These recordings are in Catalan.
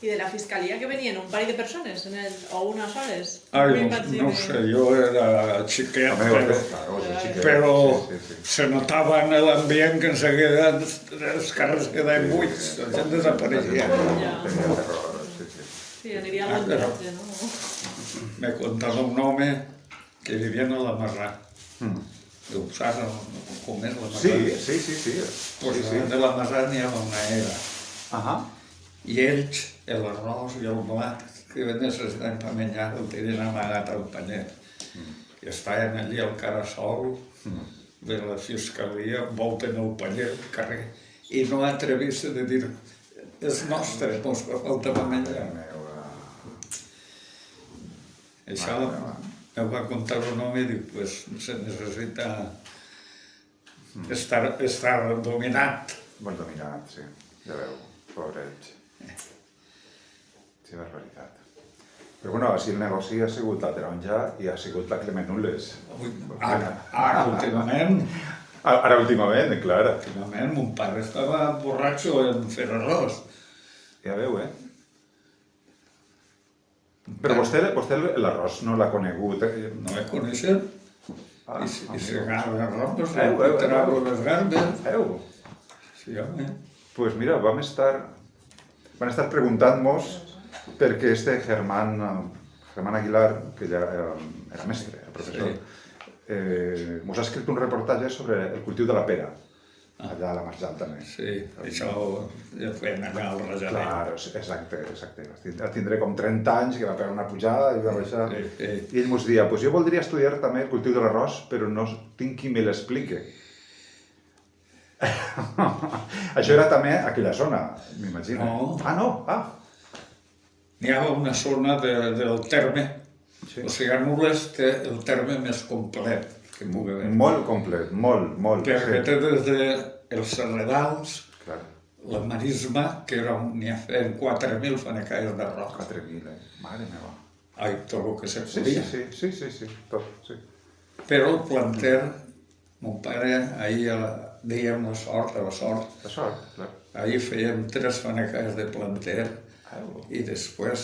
I de la fiscalia que venien un parell de persones o unes hores? Ai, no sé, jo era xiquet, però se notava en l'ambient que enseguida els carrers quedaven buits, la gent desapareixia. Sí, aniria molt viatge, no? Me contava un home que vivia a la Marrà. Diu, saps com és la Marrà? Sí. Pues de la Marrà n'hi ha una era. I ells, l'arròs i el blat que necessitaven per menjar el tenien amagat al paller. I estaven allí al Carasol, de la fiscalia, volten el paller, al carrer, i no atrevís de dir és nostre, doncs que faltava menjar. Això me va contar un home i diu, pues se necessita estar dominat. Molt dominat, sí. Ja veu, pobrets. Sí, barbaritat. Però bueno, així el negoci ha sigut la taronja i ha sigut la Clement Nules. Ara, últimament. Ara, últimament, clar. Últimament, mon pare estava borratxo en fer arròs. Ja veu, Però vostè l'arròs no l'ha conegut, No el coneixen? I se agarra arròs, trau les garbes. Sí, home. Pues mira, van estar preguntant-nos perquè Germán Aguilar, que ja era mestre, era professor, mos ha escrit un reportatge sobre el cultiu de la pera, allà a la Marjal també. Sí, això ja feien allà al Rajalet. Clar, exacte. Ja tindré com 30 anys que va pegar una pujada i va baixar. I ell mos deia, pues jo voldria estudiar també el cultiu de l'arròs, però no tinc qui me l'explique. Això era també aquella zona, m'imagino. No. N'hi ha una zona del terme, o sigui, Nules té el terme més complet que pugui haver. Molt complet, molt. Perquè té des dels Serredals, la Marisma, que n'hi ha fet 4.000 fanecaies d'arròs. 4.000, mare meva. Ai, tot el que se podia. Sí, tot, sí. Però el planter, mon pare, ahir dèiem la sort. La sort, clar. Ahir fèiem 3 fanecaies de planter i després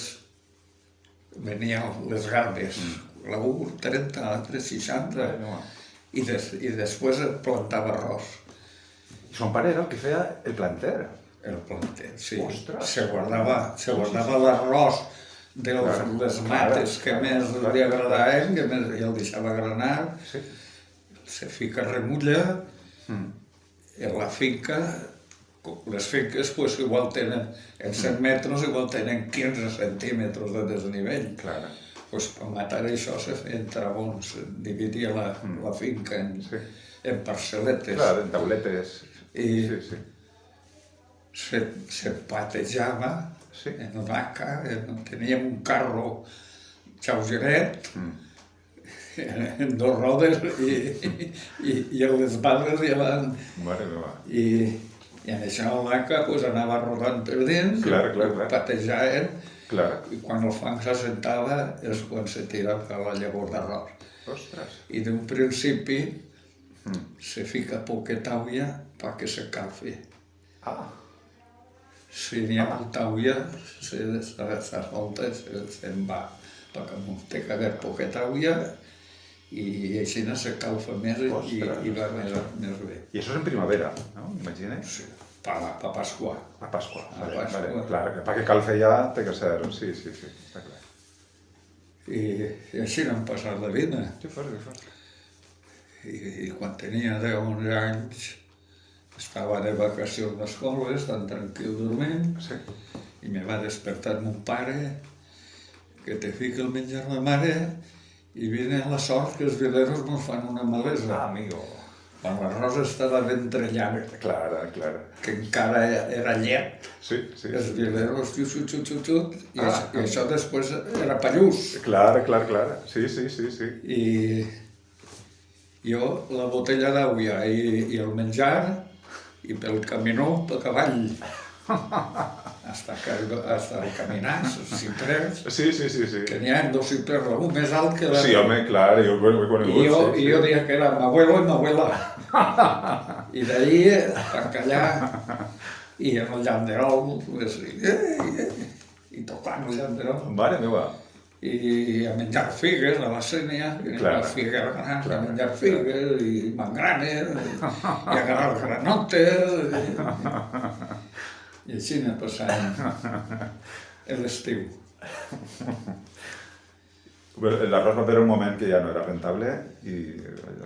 venien les garbes, l'un 30, l'altre 60, i després plantava arròs. I son pare era el que feia el planter. El planter, sí. Ostres! Se guardava l'arròs de les mates que més li agradaven, que més el deixava granar, se fica remulla, en la finca, les finques igual tenen, en 100 metres igual tenen 15 centímetres de desnivell. Doncs per matar això se feien travons, dividia la finca en parcel·letes. Clar, en tauletes. I se patejava en vaca, teníem un carro xaugeret, en 2 rodes i les bales llevant. Mare meva. I en això la vaca anava rodant per dins, patejaven, i quan el fang s'assentava és quan se tirava la llavor d'arròs. I d'un principi se fica poqueta olla perquè se calfi. Si n'hi ha molta olla, s'asfalta i se'n va, perquè té que haver poqueta olla i així se calfa més i va més bé. I això és en primavera, no? M'imagines? Sí, per Pasqua. A Pasqua, clar, perquè calfa ja té que ser, sí, està clar. I així n'hem passat la vida. Que fort. I quan tenia 10 o 11 anys estava de vacacions d'escola, tan tranquil dormint, i me va despertar mon pare, que te fica el menjar la mare, i viene la sort que els vileros ens fan una malesa. Amigo. Quan l'arròs estava ben trellant, que encara era llet, els vileros xut, i això després era pallús. Clar, sí. I jo la botella d'aigua i el menjar, i pel caminó, pel cavall. Hasta el caminar, els ciprers. Sí. Que n'hi ha 2 ciprers, un més alt que l'altre. Sí, home, clar, jo ho he conegut. I jo deia que era m'abuelo i m'abuela. I d'ahir, encallar, i en el llanderol, i tocant allà, però. Mare meva. I a menjar figues a la Sénia, Clar. a figues grans, a menjar figues i mangranes, i agarrar granotes, i així anem passant l'estiu. L'arròs va haver un moment que ja no era rentable i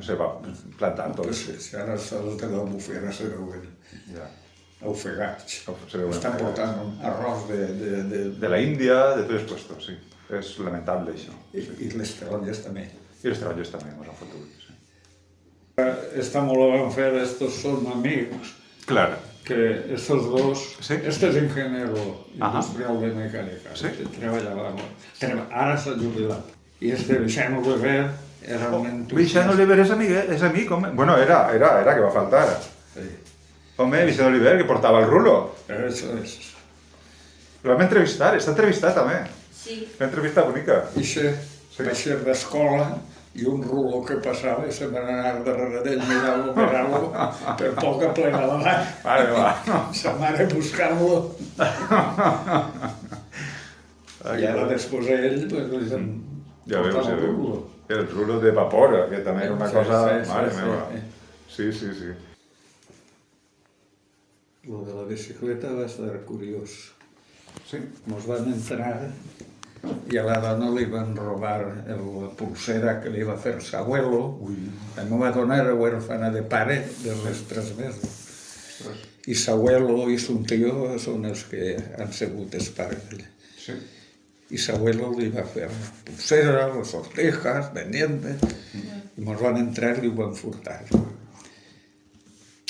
se va plantar tot. Pues sí, ara sols de l'Albufera se veuen Ja. ofegats. Se veuen Estan ofegats. portant un arròs De la Índia, de tots els puestos, sí. És lamentable, això. i les taronges també. I els treballadors també, ens han fotut. Sí. Esta molt la van fer, estos són amics, Claro. que estos dos, Sí. este es ingeniero Ajá. industrial de mecánica, Sí. que treballava, ara s'ha jubilat. I este Vicent Oliver era un entusiasta. Vicent Oliver és amic, home. Bueno, era que va faltar. Sí. Home, Vicent Oliver, que portava el rulo. Eso es. El vam entrevistar, està entrevistat també. Sí. Una entrevista bonica. Ixe Sí. va ser d'escola i un rulo que passava i se van anar darrere d'ell mirant-lo per poc a plegar davant. Vale, va. Sa mare buscant-lo. I ara després ell, pues, li van Ja veus, portar ja el veus. rulo. El rulo de vapor, que també era una Sí, cosa... sí, Mare sí, meva. sí. Sí. Lo de la bicicleta va ser curiós. Sí. Nos van entrar i a la dona li van robar la pulsera que li va fer sa abuelo. La meva dona era huérfana de pare des dels 3 mesos. I sa abuelo i son tío són els que han sigut els pares d'ella. Sí. I sa abuelo li va fer pulsera, les sortijas, pendientes, i mos van entrar i li ho van furtar.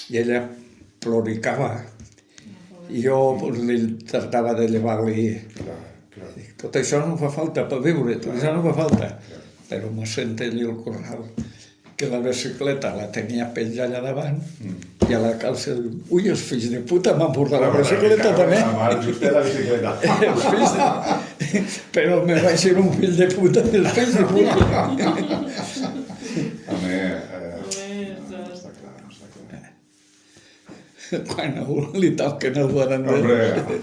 I ella ploricava. I jo pues, li tractava de llevar-li. Dic, tot això no fa falta per viure, tot això no fa falta. Però me sent ell el corral que la bicicleta la tenia penjada davant i a la calça diu, ui, els fills de puta m'han portat la bicicleta també. Vostè la bicicleta. Els fills de... Però me vaig ser un fill de puta dels fills de puta. Home, Ostres. està clar. Quan a un li toquen el barandell. Hombre,